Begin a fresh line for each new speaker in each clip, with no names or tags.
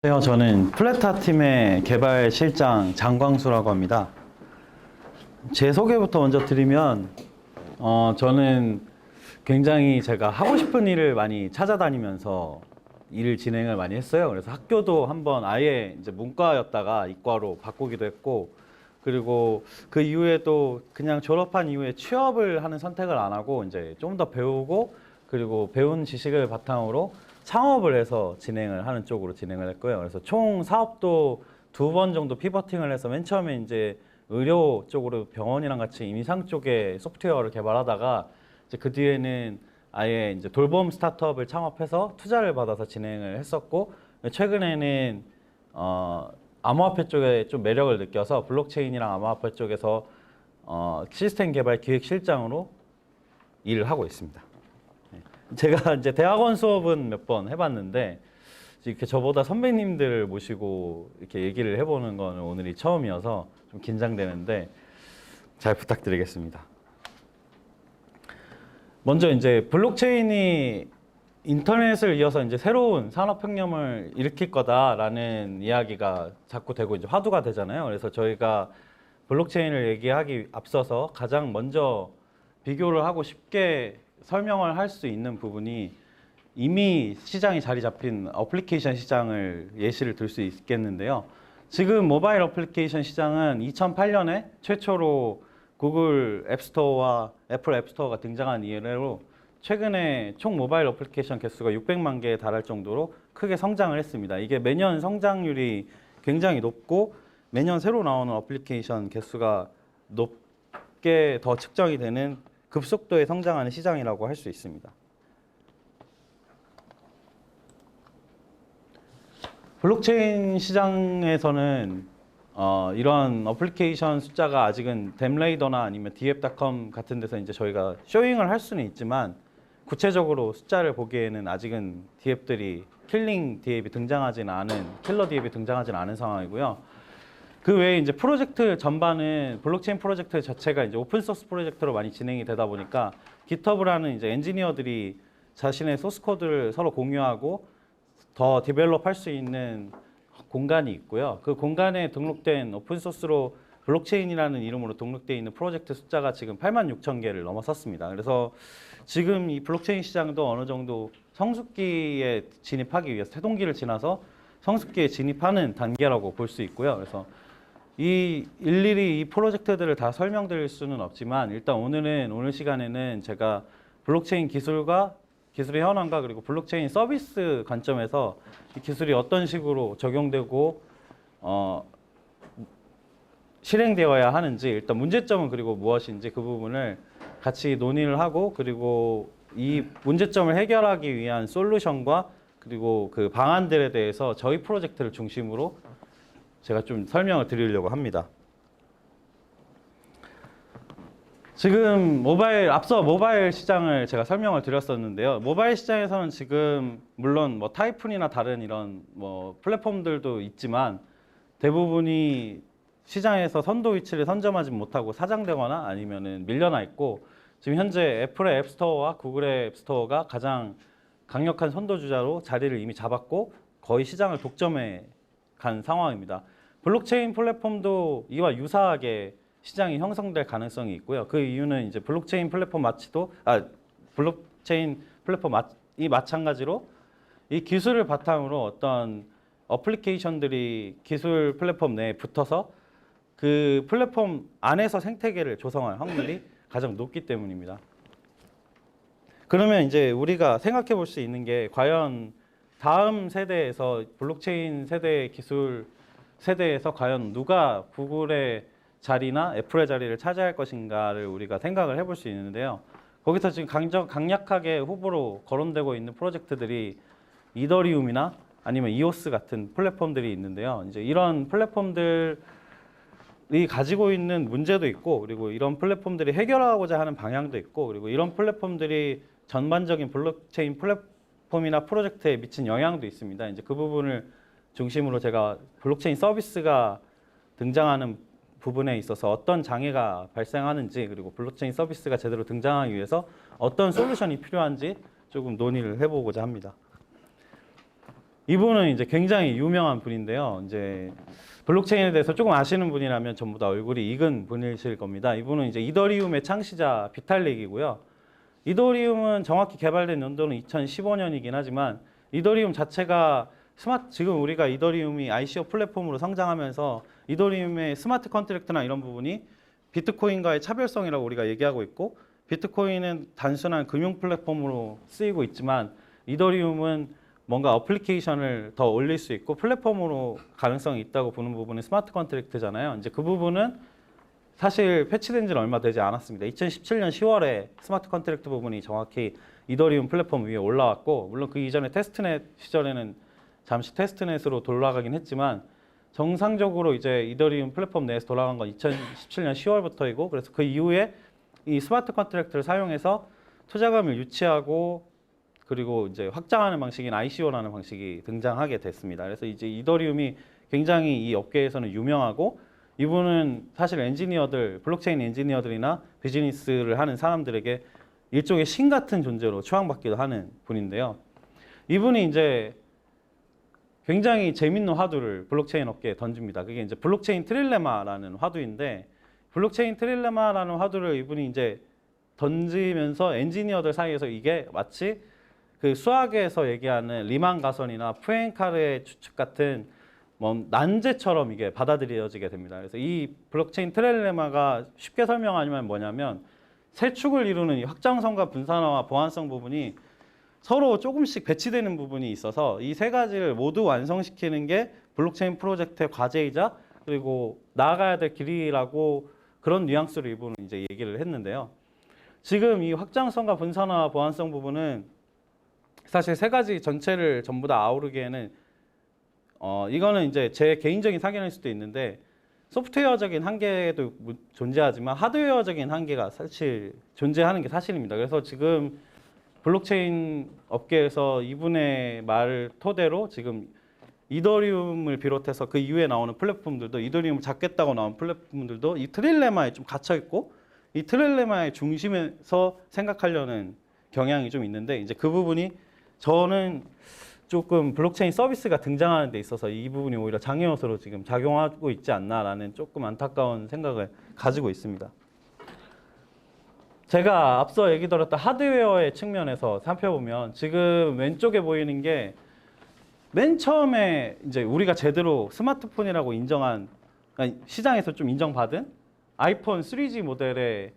안녕하세요. 저는 플레타 팀의 개발 실장 장광수라고 합니다. 제 소개부터 먼저 드리면, 저는 굉장히 제가 하고 싶은 일을 많이 찾아다니면서 일을 진행을 많이 했어요. 그래서 학교도 한번 아예 이제 문과였다가 이과로 바꾸기도 했고, 그리고 그 이후에도 그냥 졸업한 이후에 취업을 하는 선택을 안 하고 이제 좀 더 배우고, 그리고 배운 지식을 바탕으로 창업을 해서 진행을 하는 쪽으로 진행을 했고요. 그래서 총 사업도 2번 정도 피버팅을 해서 맨 처음에 이제 의료 쪽으로 병원이랑 같이 임상 쪽에 소프트웨어를 개발하다가 이제 그 뒤에는 아예 이제 돌봄 스타트업을 창업해서 투자를 받아서 진행을 했었고, 최근에는 암호화폐 쪽에 좀 매력을 느껴서 블록체인이랑 암호화폐 쪽에서 시스템 개발 기획 실장으로 일을 하고 있습니다. 제가 이제 대학원 수업은 몇 번 해봤는데 이렇게 저보다 선배님들을 모시고 이렇게 얘기를 해보는 건 오늘이 처음이어서 좀 긴장되는데 잘 부탁드리겠습니다. 먼저 이제 블록체인이 인터넷을 이어서 이제 새로운 산업혁명을 일으킬 거다라는 이야기가 자꾸 되고 이제 화두가 되잖아요. 그래서 저희가 블록체인을 얘기하기 앞서서 가장 먼저 비교를 하고 쉽게 설명을 할 수 있는 부분이 이미 시장이 자리 잡힌 어플리케이션 시장을 예시를 들 수 있겠는데요. 지금 모바일 어플리케이션 시장은 2008년에 최초로 구글 앱스토어와 애플 앱스토어가 등장한 이래로 최근에 총 모바일 어플리케이션 개수가 600만 개에 달할 정도로 크게 성장을 했습니다. 이게 매년 성장률이 굉장히 높고 매년 새로 나오는 어플리케이션 개수가 높게 더 측정이 되는 급속도에 성장하는 시장이라고 할 수 있습니다. 블록체인 시장에서는 이런 어플리케이션 숫자가 아직은 댐레이더나 아니면 d앱.com 같은 데서 이제 저희가 쇼잉을 할 수는 있지만 구체적으로 숫자를 보기에는 아직은 d앱들이 킬링 d앱이 등장하지는 않은 킬러 d앱이 등장하지는 않은 상황이고요. 그 외에 이제 프로젝트 전반은 블록체인 프로젝트 자체가 이제 오픈 소스 프로젝트로 많이 진행이 되다 보니까 GitHub라는 이제 엔지니어들이 자신의 소스 코드를 서로 공유하고 더 디벨롭 할 수 있는 공간이 있고요. 그 공간에 등록된 오픈 소스로 블록체인이라는 이름으로 등록되어 있는 프로젝트 숫자가 지금 86,000개를 넘어섰습니다. 그래서 지금 이 블록체인 시장도 어느 정도 성숙기에 진입하기 위해서 태동기를 지나서 성숙기에 진입하는 단계라고 볼 수 있고요. 그래서 일일이 이 프로젝트들을 다 설명드릴 수는 없지만 일단 오늘 시간에는 제가 블록체인 기술과 기술의 현황과 그리고 블록체인 서비스 관점에서 이 기술이 어떤 식으로 적용되고 실행되어야 하는지 일단 문제점은 그리고 무엇인지 그 부분을 같이 논의를 하고 그리고 이 문제점을 해결하기 위한 솔루션과 그리고 그 방안들에 대해서 저희 프로젝트를 중심으로 제가 좀 설명을 드리려고 합니다. 지금 앞서 모바일 시장을 제가 설명을 드렸었는데요. 모바일 시장에서는 지금 물론 뭐 타이푼이나 다른 이런 뭐 플랫폼들도 있지만 대부분이 시장에서 선도 위치를 선점하지 못하고 사장되거나 아니면은 밀려나 있고 지금 현재 애플의 앱스토어와 구글의 앱스토어가 가장 강력한 선도주자로 자리를 이미 잡았고 거의 시장을 독점해 간 상황입니다. 블록체인 플랫폼도 이와 유사하게 시장이 형성될 가능성이 있고요. 그 이유는 이제 블록체인 플랫폼 이 마찬가지로 이 기술을 바탕으로 어떤 어플리케이션들이 기술 플랫폼 내에 붙어서 그 플랫폼 안에서 생태계를 조성할 확률이 가장 높기 때문입니다. 그러면 이제 우리가 생각해 볼 수 있는 게 과연 다음 세대에서 블록체인 세대 기술 세대에서 과연 누가 구글의 자리나 애플의 자리를 차지할 것인가를 우리가 생각을 해볼 수 있는데요. 거기서 지금 강력하게 후보로 거론되고 있는 프로젝트들이 이더리움이나 아니면 이오스 같은 플랫폼들이 있는데요. 이제 이런 플랫폼들이 가지고 있는 문제도 있고, 그리고 이런 플랫폼들이 해결하고자 하는 방향도 있고, 그리고 이런 플랫폼들이 전반적인 블록체인 플랫폼이나 프로젝트에 미친 영향도 있습니다. 이제 그 부분을 중심으로 제가 블록체인 서비스가 등장하는 부분에 있어서 어떤 장애가 발생하는지 그리고 블록체인 서비스가 제대로 등장하기 위해서 어떤 솔루션이 필요한지 조금 논의를 해보고자 합니다. 이분은 이제 굉장히 유명한 분인데요. 이제 블록체인에 대해서 조금 아시는 분이라면 전부 다 얼굴이 익은 분이실 겁니다. 이분은 이제 이더리움의 창시자 비탈릭이고요. 이더리움은 정확히 개발된 연도는 2015년이긴 하지만 이더리움 자체가 지금 우리가 이더리움이 ICO 플랫폼으로 성장하면서 이더리움의 스마트 컨트랙트나 이런 부분이 비트코인과의 차별성이라고 우리가 얘기하고 있고, 비트코인은 단순한 금융 플랫폼으로 쓰이고 있지만 이더리움은 뭔가 어플리케이션을 더 올릴 수 있고 플랫폼으로 가능성이 있다고 보는 부분은 스마트 컨트랙트잖아요. 이제 그 부분은 사실 패치된 지는 얼마 되지 않았습니다. 2017년 10월에 스마트 컨트랙트 부분이 정확히 이더리움 플랫폼 위에 올라왔고, 물론 그 이전에 테스트넷 시절에는 잠시 테스트넷으로 돌아가긴 했지만 정상적으로 이제 이더리움 플랫폼 내에서 돌아간 건 2017년 10월부터이고, 그래서 그 이후에 이 스마트 컨트랙트를 사용해서 투자금을 유치하고 그리고 이제 확장하는 방식인 ICO라는 방식이 등장하게 됐습니다. 그래서 이제 이더리움이 굉장히 이 업계에서는 유명하고, 이분은 사실 엔지니어들, 블록체인 엔지니어들이나 비즈니스를 하는 사람들에게 일종의 신 같은 존재로 추앙받기도 하는 분인데요. 이분이 이제 굉장히 재밌는 화두를 블록체인 업계에 던집니다. 그게 이제 블록체인 트릴레마라는 화두인데, 블록체인 트릴레마라는 화두를 이분이 이제 던지면서 엔지니어들 사이에서 이게 마치 그 수학에서 얘기하는 리만 가선이나 푸엔카르의 추측 같은 뭐 난제처럼 이게 받아들여지게 됩니다. 그래서 이 블록체인 트릴레마가 쉽게 설명하면 뭐냐면, 세 축을 이루는 이 확장성과 분산화와 보안성 부분이 서로 조금씩 배치되는 부분이 있어서 이 세 가지를 모두 완성시키는 게 블록체인 프로젝트의 과제이자 그리고 나아가야 될 길이라고, 그런 뉘앙스로 이분은 이제 얘기를 했는데요. 지금 이 확장성과 분산화, 보안성 부분은 사실 세 가지 전체를 전부 다 아우르기에는 이거는 이제 제 개인적인 사견일 수도 있는데, 소프트웨어적인 한계도 존재하지만 하드웨어적인 한계가 사실 존재하는 게 사실입니다. 그래서 지금 블록체인 업계에서 이분의 말을 토대로 지금 이더리움을 비롯해서 그 이후에 나오는 플랫폼들도, 이더리움을 잡겠다고 나온 플랫폼들도 이 트릴레마에 좀 갇혀 있고 이 트릴레마의 중심에서 생각하려는 경향이 좀 있는데, 이제 그 부분이 저는 조금 블록체인 서비스가 등장하는 데 있어서 이 부분이 오히려 장애 요소로 지금 작용하고 있지 않나라는 조금 안타까운 생각을 가지고 있습니다. 제가 앞서 얘기 드렸던 하드웨어의 측면에서 살펴보면 지금 왼쪽에 보이는 게 맨 처음에 이제 우리가 제대로 스마트폰이라고 인정한, 그러니까 시장에서 좀 인정받은 아이폰 3G 모델의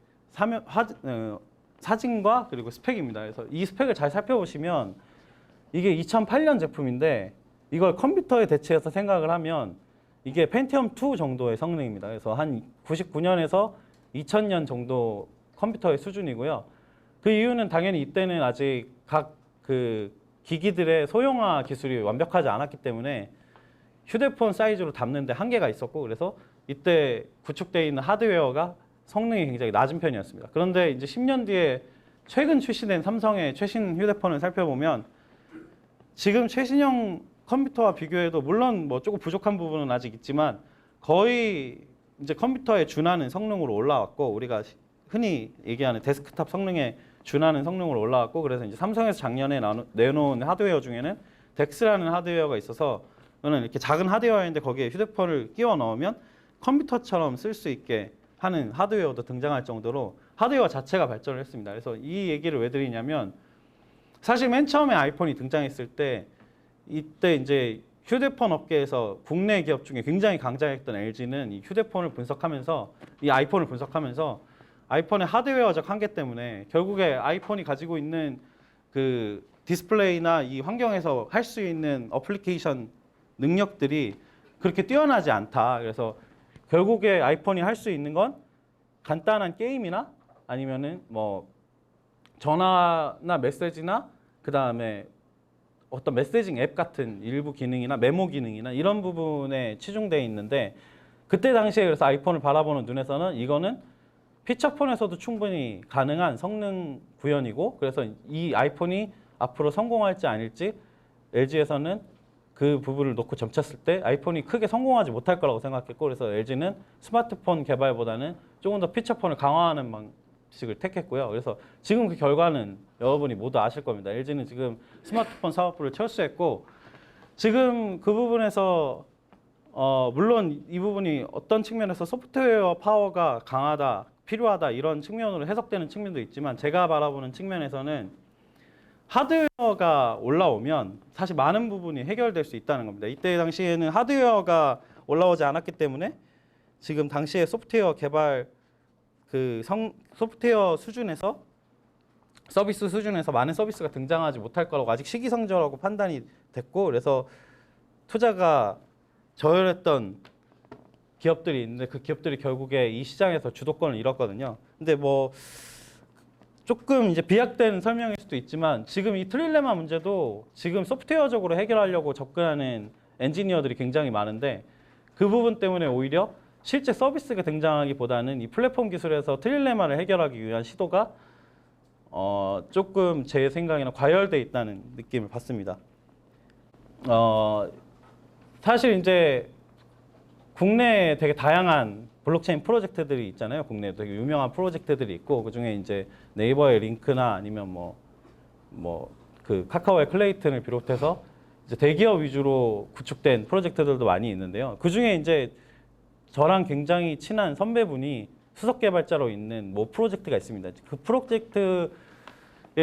사진과 그리고 스펙입니다. 그래서 이 스펙을 잘 살펴보시면 이게 2008년 제품인데, 이걸 컴퓨터에 대체해서 생각을 하면 이게 펜티엄 2 정도의 성능입니다. 그래서 한 99년에서 2000년 정도 컴퓨터의 수준이고요. 그 이유는 당연히 이때는 아직 각 그 기기들의 소형화 기술이 완벽하지 않았기 때문에 휴대폰 사이즈로 담는 데 한계가 있었고, 그래서 이때 구축되어 있는 하드웨어가 성능이 굉장히 낮은 편이었습니다. 그런데 이제 10년 뒤에 최근 출시된 삼성의 최신 휴대폰을 살펴보면 지금 최신형 컴퓨터와 비교해도 물론 뭐 조금 부족한 부분은 아직 있지만 거의 이제 컴퓨터에 준하는 성능으로 올라왔고, 우리가 흔히 얘기하는 데스크탑 성능에 준하는 성능으로 올라왔고, 그래서 이제 삼성에서 작년에 내놓은 하드웨어 중에는 덱스라는 하드웨어가 있어서, 저는 이렇게 작은 하드웨어인데 거기에 휴대폰을 끼워 넣으면 컴퓨터처럼 쓸 수 있게 하는 하드웨어도 등장할 정도로 하드웨어 자체가 발전을 했습니다. 그래서 이 얘기를 왜 드리냐면, 사실 맨 처음에 아이폰이 등장했을 때 이때 이제 휴대폰 업계에서 국내 기업 중에 굉장히 강자였던 LG는 이 휴대폰을 분석하면서, 이 아이폰을 분석하면서 아이폰의 하드웨어적 한계 때문에 결국에 아이폰이 가지고 있는 그 디스플레이나 이 환경에서 할 수 있는 어플리케이션 능력들이 그렇게 뛰어나지 않다. 그래서 결국에 아이폰이 할 수 있는 건 간단한 게임이나 아니면은 뭐 전화나 메시지나 그 다음에 어떤 메시징 앱 같은 일부 기능이나 메모 기능이나 이런 부분에 치중되어 있는데, 그때 당시에 그래서 아이폰을 바라보는 눈에서는 이거는 피처폰에서도 충분히 가능한 성능 구현이고, 그래서 이 아이폰이 앞으로 성공할지 아닐지 LG에서는 그 부분을 놓고 점쳤을 때 아이폰이 크게 성공하지 못할 거라고 생각했고, 그래서 LG는 스마트폰 개발보다는 조금 더 피처폰을 강화하는 방식을 택했고요. 그래서 지금 그 결과는 여러분이 모두 아실 겁니다. LG는 지금 스마트폰 사업부를 철수했고, 지금 그 부분에서 물론 이 부분이 어떤 측면에서 소프트웨어 파워가 강하다, 필요하다 이런 측면으로 해석되는 측면도 있지만 제가 바라보는 측면에서는 하드웨어가 올라오면 사실 많은 부분이 해결될 수 있다는 겁니다. 이때 당시에는 하드웨어가 올라오지 않았기 때문에 지금 당시에 소프트웨어 개발 소프트웨어 수준에서 서비스 수준에서 많은 서비스가 등장하지 못할 거라고 아직 시기상조라고 판단이 됐고 그래서 투자가 저열했던 기업들이 있는데 그 기업들이 결국에 이 시장에서 주도권을 잃었거든요. 근데 뭐 조금 이제 비약된 설명일 수도 있지만 지금 이 트릴레마 문제도 지금 소프트웨어적으로 해결하려고 접근하는 엔지니어들이 굉장히 많은데 그 부분 때문에 오히려 실제 서비스가 등장하기보다는 이 플랫폼 기술에서 트릴레마를 해결하기 위한 시도가 조금 제 생각에는 과열돼 있다는 느낌을 받습니다. 사실 이제 국내에 되게 다양한 블록체인 프로젝트들이 있잖아요. 국내에 되게 유명한 프로젝트들이 있고 그중에 이제 네이버의 링크나 아니면 그 카카오의 클레이튼을 비롯해서 이제 대기업 위주로 구축된 프로젝트들도 많이 있는데요. 그중에 이제 저랑 굉장히 친한 선배분이 수석 개발자로 있는 뭐 프로젝트가 있습니다. 그 프로젝트의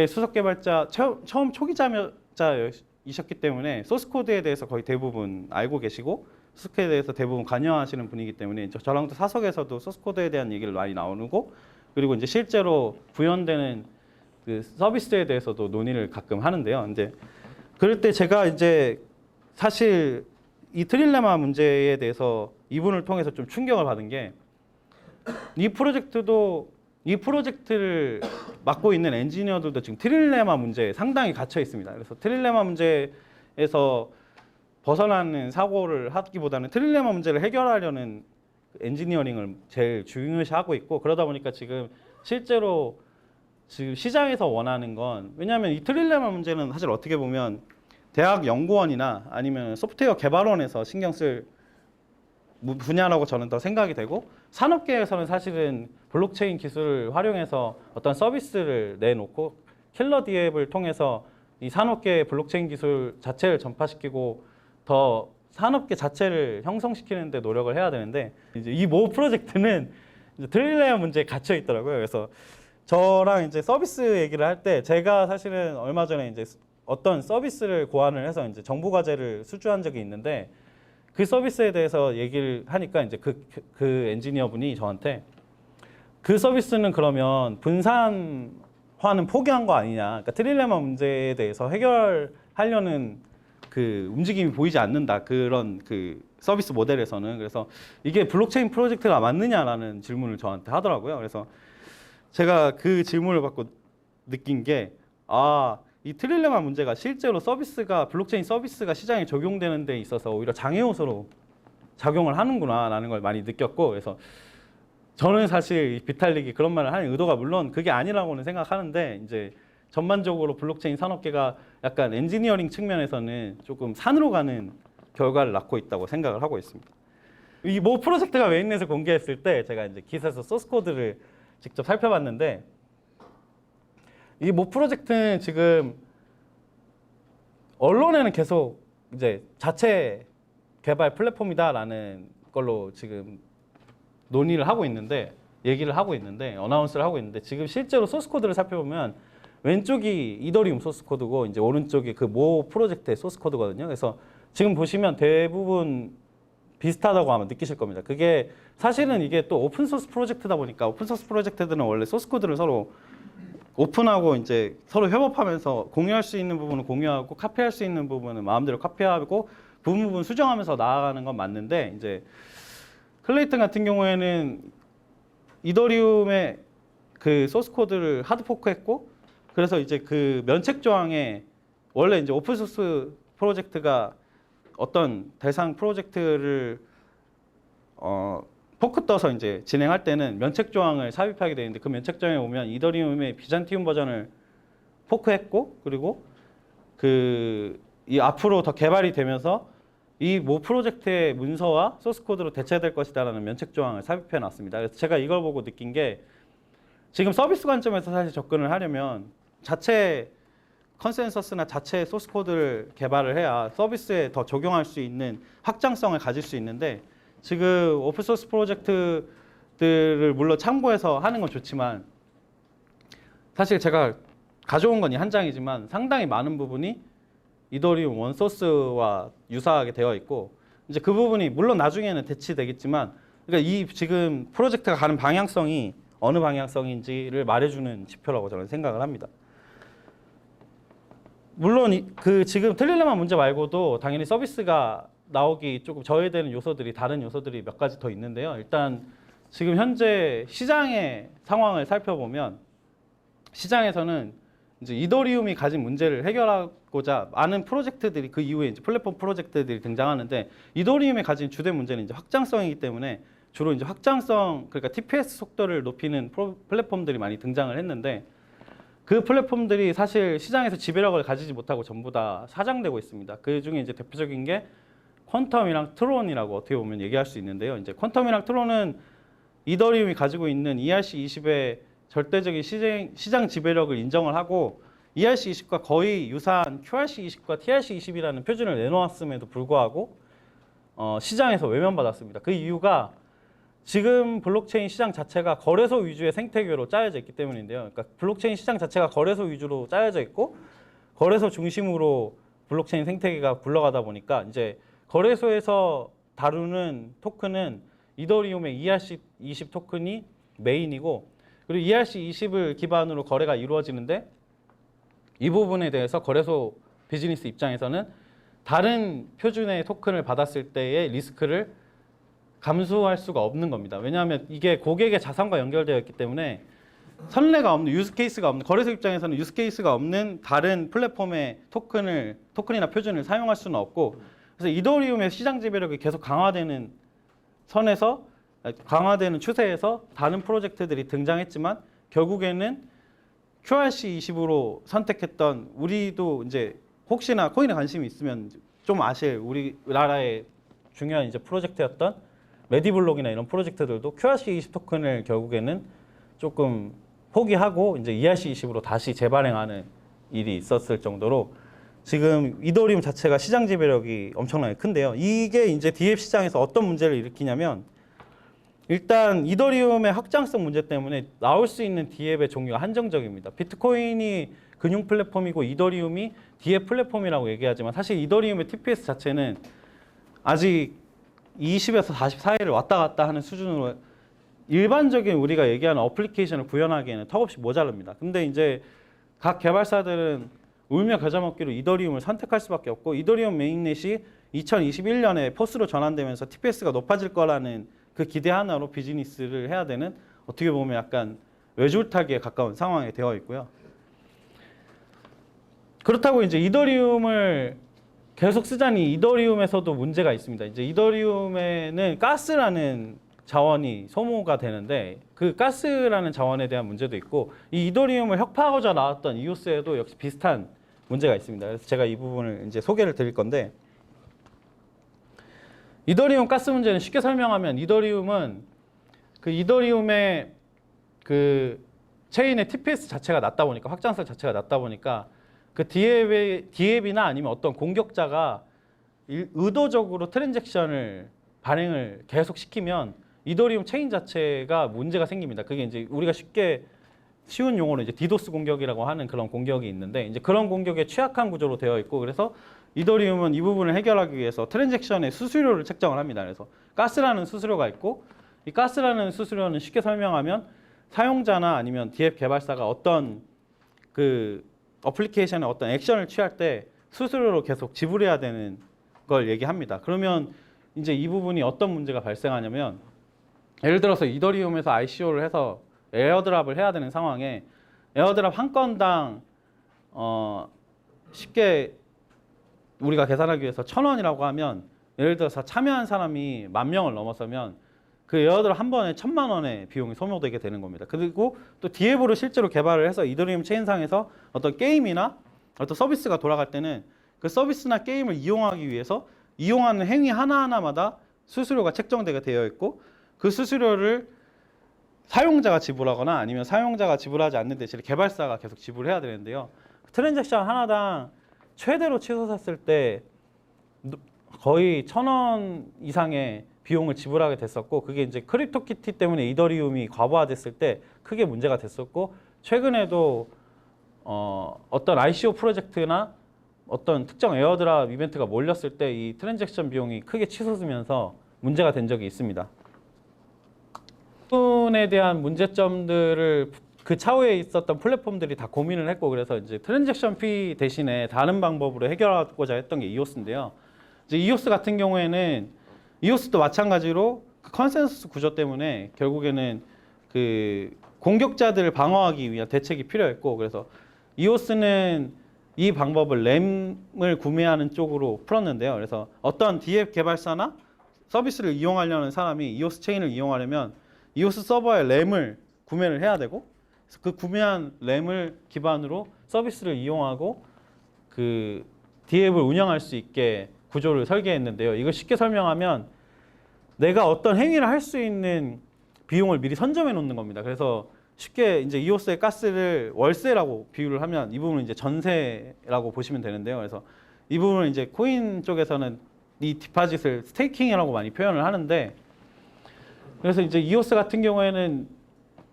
수석 개발자 처음 초기자이셨기 때문에 소스 코드에 대해서 거의 대부분 알고 계시고 소스코드에 대해서 대부분 관여하시는 분이기 때문에 저랑도 사석에서도 소스코드에 대한 얘기를 많이 나누고 그리고 이제 실제로 구현되는 그 서비스에 대해서도 논의를 가끔 하는데요. 근데 그럴 때 제가 이제 사실 이 트릴레마 문제에 대해서 이분을 통해서 좀 충격을 받은 게 이 프로젝트를 맡고 있는 엔지니어들도 지금 트릴레마 문제에 상당히 갇혀 있습니다. 그래서 트릴레마 문제에서 벗어나는 사고를 하기보다는 트릴레마 문제를 해결하려는 엔지니어링을 제일 중요시하고 있고 그러다 보니까 지금 실제로 지금 시장에서 원하는 건 왜냐하면 이 트릴레마 문제는 사실 어떻게 보면 대학 연구원이나 아니면 소프트웨어 개발원에서 신경 쓸 분야라고 저는 더 생각이 되고 산업계에서는 사실은 블록체인 기술을 활용해서 어떤 서비스를 내놓고 킬러 디앱을 통해서 이 산업계의 블록체인 기술 자체를 전파시키고 더 산업계 자체를 형성시키는 데 노력을 해야 되는데 이제 이 모 프로젝트는 이제 트릴레마 문제에 갇혀 있더라고요. 그래서 저랑 이제 서비스 얘기를 할 때 제가 사실은 얼마 전에 이제 어떤 서비스를 고안을 해서 이제 정부 과제를 수주한 적이 있는데 그 서비스에 대해서 얘기를 하니까 이제 그 엔지니어분이 저한테 그 서비스는 그러면 분산화는 포기한 거 아니냐. 그러니까 트릴레마 문제에 대해서 해결하려는 그 움직임이 보이지 않는다. 그런 그 서비스 모델에서는. 그래서 이게 블록체인 프로젝트가 맞느냐라는 질문을 저한테 하더라고요. 그래서 제가 그 질문을 받고 느낀 게 이 트릴레마 문제가 실제로 블록체인 서비스가 시장에 적용되는 데 있어서 오히려 장애 요소로 작용을 하는구나라는 걸 많이 느꼈고 그래서 저는 사실 비탈릭이 그런 말을 하는 의도가 물론 그게 아니라고는 생각하는데 이제 전반적으로 블록체인 산업계가 약간 엔지니어링 측면에서는 조금 산으로 가는 결과를 낳고 있다고 생각을 하고 있습니다. 이 모 프로젝트가 메인넷을 공개했을 때 제가 이제 기사에서 소스 코드를 직접 살펴봤는데 이 모 프로젝트는 지금 언론에는 계속 이제 자체 개발 플랫폼이다라는 걸로 지금 논의를 하고 있는데 얘기를 하고 있는데 어나운스를 하고 있는데 지금 실제로 소스 코드를 살펴보면 왼쪽이 이더리움 소스 코드고 이제 오른쪽이 그 모 프로젝트의 소스 코드거든요. 그래서 지금 보시면 대부분 비슷하다고 아마 느끼실 겁니다. 그게 사실은 이게 또 오픈 소스 프로젝트다 보니까 오픈 소스 프로젝트들은 원래 소스 코드를 서로 오픈하고 이제 서로 협업하면서 공유할 수 있는 부분은 공유하고 카피할 수 있는 부분은 마음대로 카피하고 부분 수정하면서 나아가는 건 맞는데 이제 클레이튼 같은 경우에는 이더리움의 그 소스 코드를 하드 포크했고 그래서 이제 그 면책 조항에 원래 이제 오픈 소스 프로젝트가 어떤 대상 프로젝트를 포크 떠서 이제 진행할 때는 면책 조항을 삽입하게 되는데 그 면책 조항에 보면 이더리움의 비잔티움 버전을 포크했고 그리고 이 앞으로 더 개발이 되면서 이 모 프로젝트의 문서와 소스 코드로 대체될 것이다라는 면책 조항을 삽입해 놨습니다. 그래서 제가 이걸 보고 느낀 게 지금 서비스 관점에서 사실 접근을 하려면 자체 컨센서스나 자체 소스 코드를 개발을 해야 서비스에 더 적용할 수 있는 확장성을 가질 수 있는데 지금 오픈소스 프로젝트들을 물론 참고해서 하는 건 좋지만 사실 제가 가져온 건 이 한 장이지만 상당히 많은 부분이 이더리움 원소스와 유사하게 되어 있고 이제 그 부분이 물론 나중에는 대치되겠지만 그러니까 이 지금 프로젝트가 가는 방향성이 어느 방향성인지를 말해주는 지표라고 저는 생각을 합니다. 물론 그 지금 틀릴레만 문제 말고도 당연히 서비스가 나오기 조금 저해되는 요소들이 다른 요소들이 몇 가지 더 있는데요. 일단 지금 현재 시장의 상황을 살펴보면 시장에서는 이제 이더리움이 가진 문제를 해결하고자 많은 프로젝트들이 그 이후에 이제 플랫폼 프로젝트들이 등장하는데 이더리움이 가진 주된 문제는 이제 확장성이기 때문에 주로 이제 확장성 그러니까 TPS 속도를 높이는 플랫폼들이 많이 등장을 했는데 그 플랫폼들이 사실 시장에서 지배력을 가지지 못하고 전부 다 사장되고 있습니다. 그 중에 이제 대표적인 게 퀀텀이랑 트론이라고 어떻게 보면 얘기할 수 있는데요. 이제 퀀텀이랑 트론은 이더리움이 가지고 있는 ERC20의 절대적인 시장 지배력을 인정을 하고 ERC20과 거의 유사한 QRC20과 TRC20이라는 표준을 내놓았음에도 불구하고 시장에서 외면받았습니다. 그 이유가 지금 블록체인 시장 자체가 거래소 위주의 생태계로 짜여져 있기 때문인데요. 그러니까 블록체인 시장 자체가 거래소 위주로 짜여져 있고 거래소 중심으로 블록체인 생태계가 굴러가다 보니까 이제 거래소에서 다루는 토큰은 이더리움의 ERC20 토큰이 메인이고 그리고 ERC20을 기반으로 거래가 이루어지는데 이 부분에 대해서 거래소 비즈니스 입장에서는 다른 표준의 토큰을 받았을 때의 리스크를 감수할 수가 없는 겁니다. 왜냐하면 이게 고객의 자산과 연결되어 있기 때문에 선례가 없는 유스케이스가 없는 거래소 입장에서는 유스케이스가 없는 다른 플랫폼의 토큰이나 표준을 사용할 수는 없고 그래서 이더리움의 시장 지배력이 계속 강화되는 추세에서 다른 프로젝트들이 등장했지만 결국에는 QRC20으로 선택했던 우리도 이제 혹시나 코인에 관심이 있으면 좀 아실 우리나라의 중요한 이제 프로젝트였던 메디블록이나 이런 프로젝트들도 QRC20 토큰을 결국에는 조금 포기하고 이제 ERC20으로 다시 재발행하는 일이 있었을 정도로 지금 이더리움 자체가 시장 지배력이 엄청나게 큰데요. 이게 이제 DApp 시장에서 어떤 문제를 일으키냐면 일단 이더리움의 확장성 문제 때문에 나올 수 있는 DApp의 종류가 한정적입니다. 비트코인이 금융 플랫폼이고 이더리움이 DApp 플랫폼이라고 얘기하지만 사실 이더리움의 TPS 자체는 아직 20에서 44일을 왔다 갔다 하는 수준으로 일반적인 우리가 얘기하는 어플리케이션을 구현하기에는 턱없이 모자랍니다. 근데 이제 각 개발사들은 울며 겨자 먹기로 이더리움을 선택할 수밖에 없고 이더리움 메인넷이 2021년에 포스로 전환되면서 TPS가 높아질 거라는 그 기대 하나로 비즈니스를 해야 되는 어떻게 보면 약간 외줄타기에 가까운 상황이 되어 있고요. 그렇다고 이제 이더리움을 계속 쓰자니 이더리움에서도 문제가 있습니다. 이제 이더리움에는 가스라는 자원이 소모가 되는데 그 가스라는 자원에 대한 문제도 있고 이 이더리움을 혁파하고자 나왔던 이오스에도 역시 비슷한 문제가 있습니다. 그래서 제가 이 부분을 이제 소개를 드릴 건데 이더리움 가스 문제는 쉽게 설명하면 이더리움은 그 이더리움의 그 체인의 TPS 자체가 낮다 보니까 확장성 자체가 낮다 보니까 그 DApp이나 아니면 어떤 공격자가 의도적으로 트랜잭션을 발행을 계속 시키면 이더리움 체인 자체가 문제가 생깁니다. 그게 이제 우리가 쉬운 용어로 이제 디도스 공격이라고 하는 그런 공격이 있는데 이제 그런 공격에 취약한 구조로 되어 있고 그래서 이더리움은 이 부분을 해결하기 위해서 트랜잭션의 수수료를 책정을 합니다. 그래서 가스라는 수수료가 있고 이 가스라는 수수료는 쉽게 설명하면 사용자나 아니면 DApp 개발사가 어떤 그 어플리케이션의 어떤 액션을 취할 때 수수료로 계속 지불해야 되는 걸 얘기합니다. 그러면 이제 이 부분이 어떤 문제가 발생하냐면 예를 들어서 이더리움에서 ICO를 해서 에어드랍을 해야 되는 상황에 에어드랍 한 건당 쉽게 우리가 계산하기 위해서 1,000원이라고 하면 예를 들어서 참여한 사람이 10,000명을 넘어서면 그 에어드랍 한 번에 1,000만 원의 비용이 소모되게 되는 겁니다. 그리고 또 DApp으로 실제로 개발을 해서 이더리움 체인상에서 어떤 게임이나 어떤 서비스가 돌아갈 때는 그 서비스나 게임을 이용하기 위해서 이용하는 행위 하나하나마다 수수료가 책정되게 되어 있고 그 수수료를 사용자가 지불하거나 아니면 사용자가 지불하지 않는 대신에 개발사가 계속 지불해야 되는데요. 트랜잭션 하나당 최대로 치솟았을 때 거의 1,000원 이상의 비용을 지불하게 됐었고, 그게 이제 크립토키티 때문에 이더리움이 과부하됐을 때 크게 문제가 됐었고, 최근에도 어떤 ICO 프로젝트나 어떤 특정 에어드랍 이벤트가 몰렸을 때 이 트랜잭션 비용이 크게 치솟으면서 문제가 된 적이 있습니다. 부분에 대한 문제점들을 그 차후에 있었던 플랫폼들이 다 고민을 했고, 그래서 이제 트랜잭션 피 대신에 다른 방법으로 해결하고자 했던 게 이오스인데요. 이제 이오스 같은 경우에는 이오스도 마찬가지로 그 컨센서스 구조 때문에 결국에는 그 공격자들을 방어하기 위한 대책이 필요했고, 그래서 이오스는 이 방법을 램을 구매하는 쪽으로 풀었는데요. 그래서 어떤 DApp 개발사나 서비스를 이용하려는 사람이 이오스 체인을 이용하려면 이오스 서버에 램을 구매를 해야 되고, 그 구매한 램을 기반으로 서비스를 이용하고 그 DApp을 운영할 수 있게 구조를 설계했는데요. 이걸 쉽게 설명하면 내가 어떤 행위를 할 수 있는 비용을 미리 선점해 놓는 겁니다. 그래서 쉽게 이제 이오스의 가스를 월세라고 비유를 하면 이 부분은 이제 전세라고 보시면 되는데요. 그래서 이 부분을 이제 코인 쪽에서는 이 디파짓을 스테이킹이라고 많이 표현을 하는데, 그래서 이제 이오스 같은 경우에는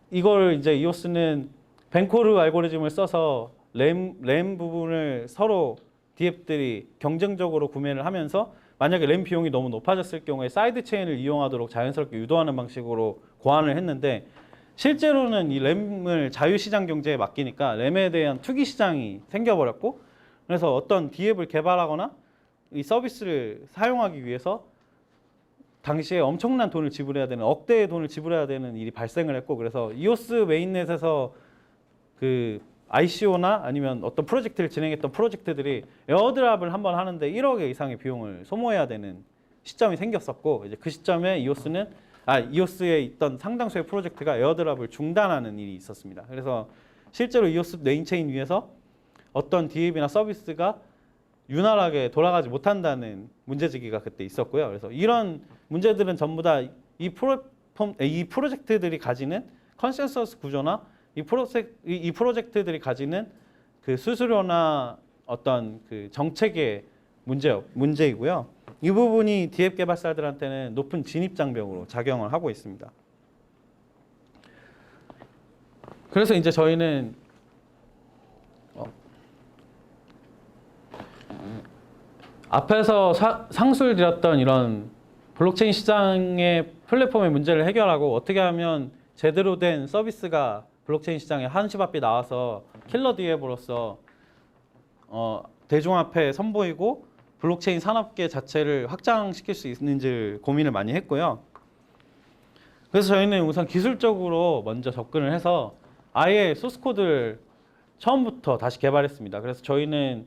이걸 이제 이오스는 벤코르 알고리즘을 써서 램 부분을 서로 DApp들이 경쟁적으로 구매를 하면서 만약에 램 비용이 너무 높아졌을 경우에 사이드 체인을 이용하도록 자연스럽게 유도하는 방식으로 고안을 했는데, 실제로는 이 램을 자유시장 경제에 맡기니까 램에 대한 투기 시장이 생겨버렸고, 그래서 어떤 DApp을 개발하거나 이 서비스를 사용하기 위해서 당시에 엄청난 돈을 지불해야 되는, 억대의 돈을 지불해야 되는 일이 발생을 했고, 그래서 이오스 메인넷에서 그 ICO나 아니면 어떤 프로젝트를 진행했던 프로젝트들이 에어드랍을 한번 하는데 1억 이상의 비용을 소모해야 되는 시점이 생겼었고, 이제 그 시점에 이오스에 있던 상당수의 프로젝트가 에어드랍을 중단하는 일이 있었습니다. 그래서 실제로 이오스 메인체인 위에서 어떤 DApp이나 서비스가 윤활하게 돌아가지 못한다는 문제제기가 그때 있었고요. 그래서 이런 문제들은 전부 다 이 프로젝트들이 가지는 컨센서스 구조나 이 프로젝트들이 가지는 그 수수료나 어떤 그 정책의 문제이고요. 이 부분이 DApp 개발사들한테는 높은 진입장벽으로 작용을 하고 있습니다. 그래서 이제 저희는 앞에서 상술드렸던 이런 블록체인 시장의 플랫폼의 문제를 해결하고 어떻게 하면 제대로 된 서비스가 블록체인 시장에 한시 앞에 나와서 킬러 DApp으로서 대중 앞에 선보이고 블록체인 산업계 자체를 확장시킬 수 있는지를 고민을 많이 했고요. 그래서 저희는 우선 기술적으로 먼저 접근을 해서 아예 소스코드를 처음부터 다시 개발했습니다. 그래서 저희는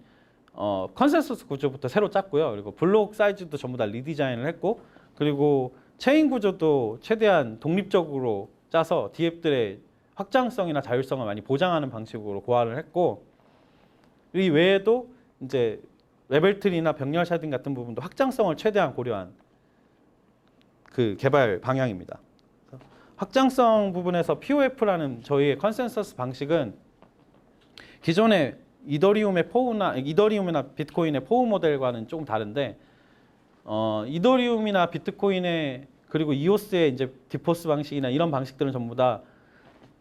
컨센서스 구조부터 새로 짰고요. 그리고 블록 사이즈도 전부 다 리디자인을 했고, 그리고 체인 구조도 최대한 독립적으로 짜서 DApp들의 확장성이나 자율성을 많이 보장하는 방식으로 고안을 했고, 이 외에도 이제 레벨트리나 병렬 샤딩 같은 부분도 확장성을 최대한 고려한 그 개발 방향입니다. 확장성 부분에서 POF라는 저희의 컨센서스 방식은 기존의 이더리움이나 비트코인의 포우 모델과는 조금 다른데, 이더리움이나 비트코인의 그리고 이오스의 이제 디포스 방식이나 이런 방식들은 전부 다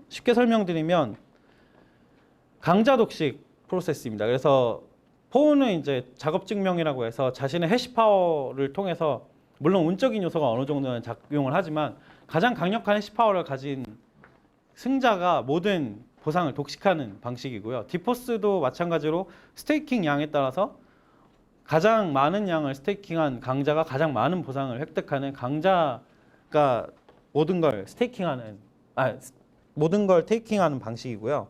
쉽게 설명드리면 강자 독식 프로세스입니다. 그래서 포우는 이제 작업 증명이라고 해서 자신의 해시 파워를 통해서 물론 운적인 요소가 어느 정도는 작용을 하지만 가장 강력한 해시 파워를 가진 승자가 모든 보상을 독식하는 방식이고요. 디포스도 마찬가지로 스테이킹 양에 따라서 가장 많은 양을 스테이킹한 강자가 가장 많은 보상을 획득하는, 강자가 모든 걸 테이킹하는 방식이고요.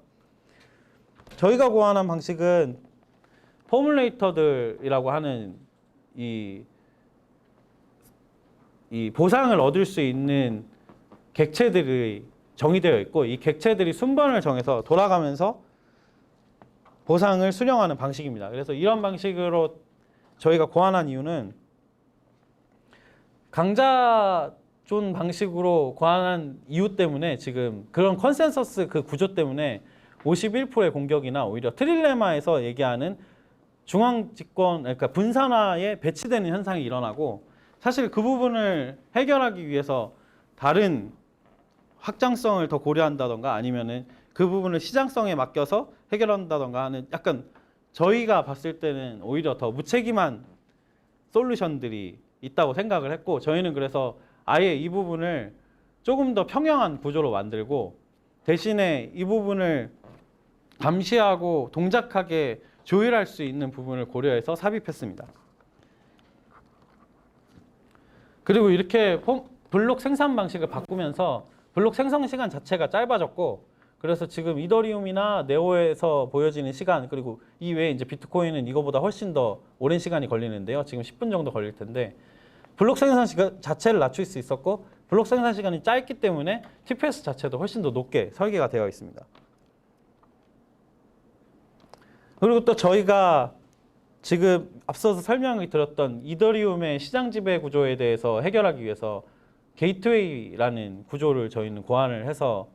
저희가 고안한 방식은 포뮬레이터들이라고 하는 이 보상을 얻을 수 있는 객체들이 정의되어 있고, 이 객체들이 순번을 정해서 돌아가면서 보상을 수령하는 방식입니다. 그래서 이런 방식으로 저희가 고안한 이유는 강자존 방식으로 고안한 이유 때문에, 지금 그런 컨센서스 그 구조 때문에 51%의 공격이나 오히려 트릴레마에서 얘기하는 중앙 집권, 그러니까 분산화에 배치되는 현상이 일어나고, 사실 그 부분을 해결하기 위해서 다른 확장성을 더 고려한다던가 아니면은 그 부분을 시장성에 맡겨서 해결한다던가 하는, 약간 저희가 봤을 때는 오히려 더 무책임한 솔루션들이 있다고 생각을 했고, 저희는 그래서 아예 이 부분을 조금 더 평형한 구조로 만들고, 대신에 이 부분을 감시하고 동작하게 조율할 수 있는 부분을 고려해서 삽입했습니다. 그리고 이렇게 블록 생산 방식을 바꾸면서 블록 생성 시간 자체가 짧아졌고, 그래서 지금 이더리움이나 네오에서 보여지는 시간, 그리고 이외에 이제 비트코인은 이거보다 훨씬 더 오랜 시간이 걸리는데요. 지금 10분 정도 걸릴 텐데, 블록 생산 시간 자체를 낮출 수 있었고, 블록 생산 시간이 짧기 때문에 TPS 자체도 훨씬 더 높게 설계가 되어 있습니다. 그리고 또 저희가 지금 앞서서 설명을 드렸던 이더리움의 시장 지배 구조에 대해서 해결하기 위해서 게이트웨이라는 구조를 저희는 고안을 해서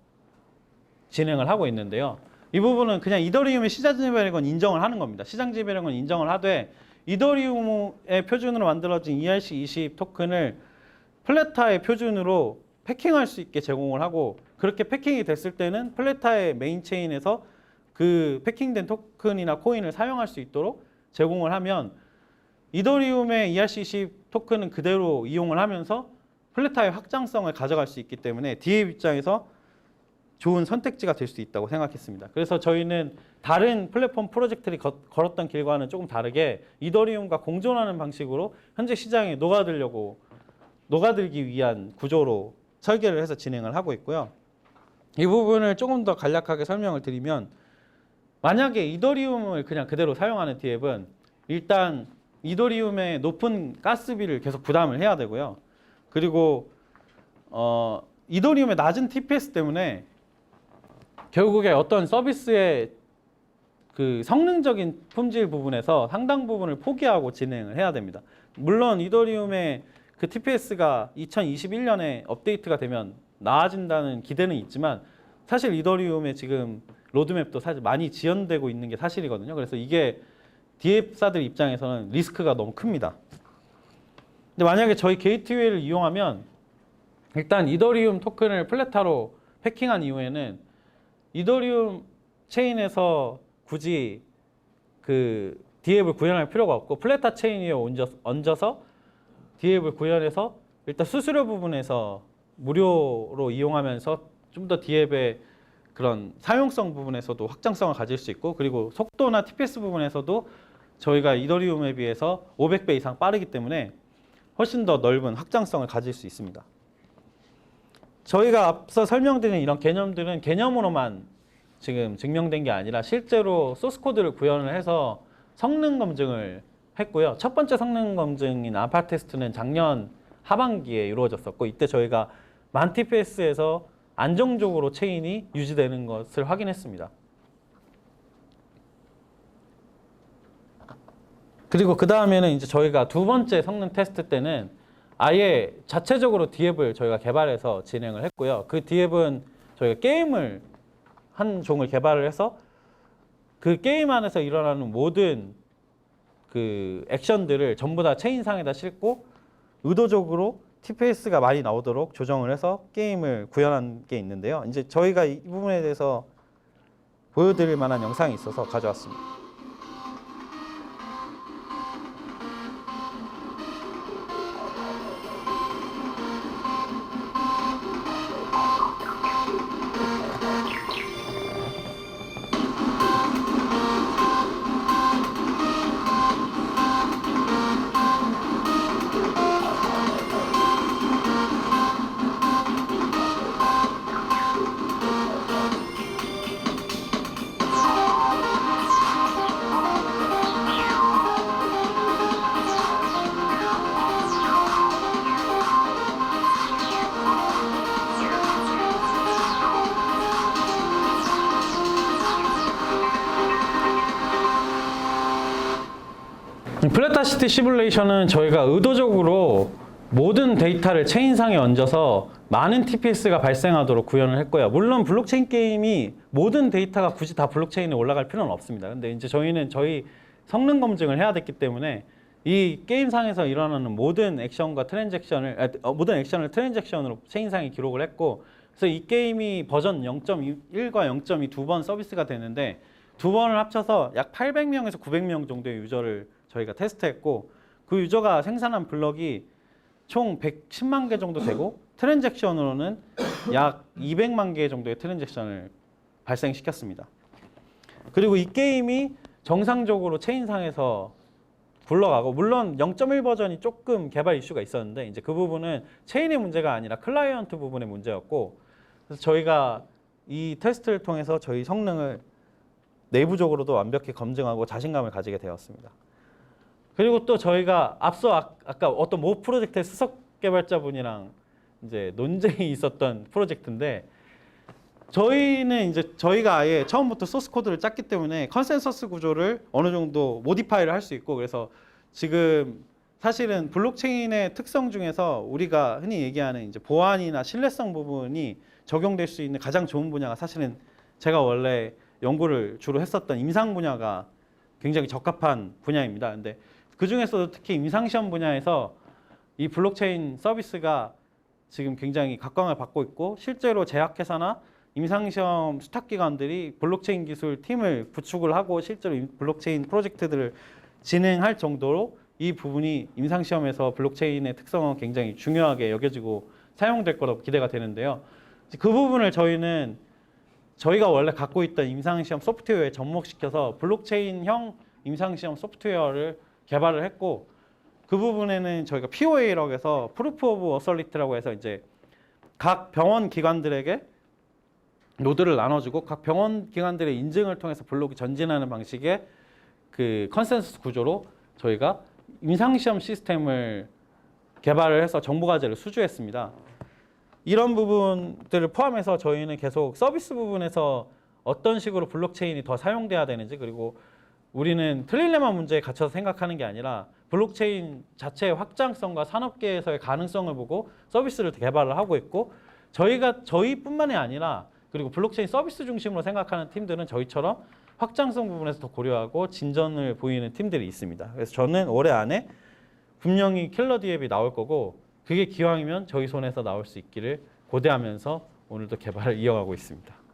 진행을 하고 있는데요. 이 부분은 그냥 이더리움의 시장 지배력은 인정을 하는 겁니다. 시장 지배력은 인정을 하되, 이더리움의 표준으로 만들어진 ERC20 토큰을 플레타의 표준으로 패킹할 수 있게 제공을 하고, 그렇게 패킹이 됐을 때는 플레타의 메인 체인에서 그 패킹된 토큰이나 코인을 사용할 수 있도록 제공을 하면, 이더리움의 ERC20 토큰은 그대로 이용을 하면서 플레타의 확장성을 가져갈 수 있기 때문에 DApp 입장에서 좋은 선택지가 될 수 있다고 생각했습니다. 그래서 저희는 다른 플랫폼 프로젝트들이 걸었던 길과는 조금 다르게 이더리움과 공존하는 방식으로 현재 시장에 녹아들기 위한 구조로 설계를 해서 진행을 하고 있고요. 이 부분을 조금 더 간략하게 설명을 드리면, 만약에 이더리움을 그냥 그대로 사용하는 DApp은 일단 이더리움의 높은 가스비를 계속 부담을 해야 되고요. 그리고 이더리움의 낮은 TPS 때문에 결국에 어떤 서비스의 그 성능적인 품질 부분에서 상당 부분을 포기하고 진행을 해야 됩니다. 물론 이더리움의 그 TPS가 2021년에 업데이트가 되면 나아진다는 기대는 있지만, 사실 이더리움의 지금 로드맵도 사실 많이 지연되고 있는 게 사실이거든요. 그래서 이게 DApp사들 입장에서는 리스크가 너무 큽니다. 근데 만약에 저희 게이트웨이를 이용하면, 일단 이더리움 토큰을 플레타로 패킹한 이후에는 이더리움 체인에서 굳이 그 DApp을 구현할 필요가 없고, 플레타 체인 위에 얹어서 DApp을 구현해서 일단 수수료 부분에서 무료로 이용하면서 좀 더 DApp의 그런 사용성 부분에서도 확장성을 가질 수 있고, 그리고 속도나 TPS 부분에서도 저희가 이더리움에 비해서 500배 이상 빠르기 때문에 훨씬 더 넓은 확장성을 가질 수 있습니다. 저희가 앞서 설명드린 이런 개념들은 개념으로만 지금 증명된 게 아니라 실제로 소스 코드를 구현을 해서 성능 검증을 했고요. 첫 번째 성능 검증인 알파 테스트는 작년 하반기에 이루어졌었고, 이때 저희가 만 TPS에서 안정적으로 체인이 유지되는 것을 확인했습니다. 그리고 그 다음에는 이제 저희가 두 번째 성능 테스트 때는 아예 자체적으로 DApp을 저희가 개발해서 진행을 했고요. 그 DApp은 저희가 게임을 한 종을 개발을 해서 그 게임 안에서 일어나는 모든 그 액션들을 전부 다 체인상에다 싣고 의도적으로 TPS가 많이 나오도록 조정을 해서 게임을 구현한 게 있는데요. 이제 저희가 이 부분에 대해서 보여드릴 만한 영상이 있어서 가져왔습니다. 플레타시티 시뮬레이션은 저희가 의도적으로 모든 데이터를 체인상에 얹어서 많은 TPS가 발생하도록 구현을 했고요. 물론 블록체인 게임이 모든 데이터가 굳이 다 블록체인에 올라갈 필요는 없습니다. 근데 이제 저희는 저희 성능 검증을 해야 됐기 때문에 이 게임상에서 일어나는 모든 액션과 모든 액션을 트랜잭션으로 체인상에 기록을 했고, 그래서 이 게임이 버전 0.1과 0.2 두 번 서비스가 되는데, 두 번을 합쳐서 약 800명에서 900명 정도의 유저를 저희가 테스트했고, 그 유저가 생산한 블럭이 총 110만 개 정도 되고, 트랜잭션으로는 약 200만 개 정도의 트랜잭션을 발생시켰습니다. 그리고 이 게임이 정상적으로 체인상에서 굴러가고, 물론 0.1 버전이 조금 개발 이슈가 있었는데, 이제 그 부분은 체인의 문제가 아니라 클라이언트 부분의 문제였고, 그래서 저희가 이 테스트를 통해서 저희 성능을 내부적으로도 완벽히 검증하고 자신감을 가지게 되었습니다. 그리고 또 저희가 앞서 아까 어떤 모 프로젝트의 수석 개발자분이랑 이제 논쟁이 있었던 프로젝트인데, 저희는 이제 저희가 아예 처음부터 소스 코드를 짰기 때문에 컨센서스 구조를 어느 정도 모디파이를 할 수 있고, 그래서 지금 사실은 블록체인의 특성 중에서 우리가 흔히 얘기하는 이제 보안이나 신뢰성 부분이 적용될 수 있는 가장 좋은 분야가, 사실은 제가 원래 연구를 주로 했었던 임상 분야가 굉장히 적합한 분야입니다. 근데 그 중에서도 특히 임상시험 분야에서 이 블록체인 서비스가 지금 굉장히 각광을 받고 있고, 실제로 제약회사나 임상시험 수탁기관들이 블록체인 기술 팀을 구축을 하고 실제로 블록체인 프로젝트들을 진행할 정도로 이 부분이 임상시험에서 블록체인의 특성은 굉장히 중요하게 여겨지고 사용될 거라고 기대가 되는데요. 그 부분을 저희가 원래 갖고 있던 임상시험 소프트웨어에 접목시켜서 블록체인형 임상시험 소프트웨어를 개발을 했고, 그 부분에는 저희가 POA라고 해서 프루프 오브 어설리트라고 해서 이제 각 병원 기관들에게 노드를 나눠주고 각 병원 기관들의 인증을 통해서 블록이 전진하는 방식의 그 컨센서스 구조로 저희가 임상시험 시스템을 개발을 해서 정보과제를 수주했습니다. 이런 부분들을 포함해서 저희는 계속 서비스 부분에서 어떤 식으로 블록체인이 더 사용돼야 되는지, 그리고 우리는 트릴레마 문제에 갇혀서 생각하는 게 아니라 블록체인 자체의 확장성과 산업계에서의 가능성을 보고 서비스를 개발을 하고 있고, 저희뿐만이 아니라 그리고 블록체인 서비스 중심으로 생각하는 팀들은 저희처럼 확장성 부분에서 더 고려하고 진전을 보이는 팀들이 있습니다. 그래서 저는 올해 안에 분명히 킬러 디앱이 나올 거고, 그게 기왕이면 저희 손에서 나올 수 있기를 고대하면서 오늘도 개발을 이어가고 있습니다.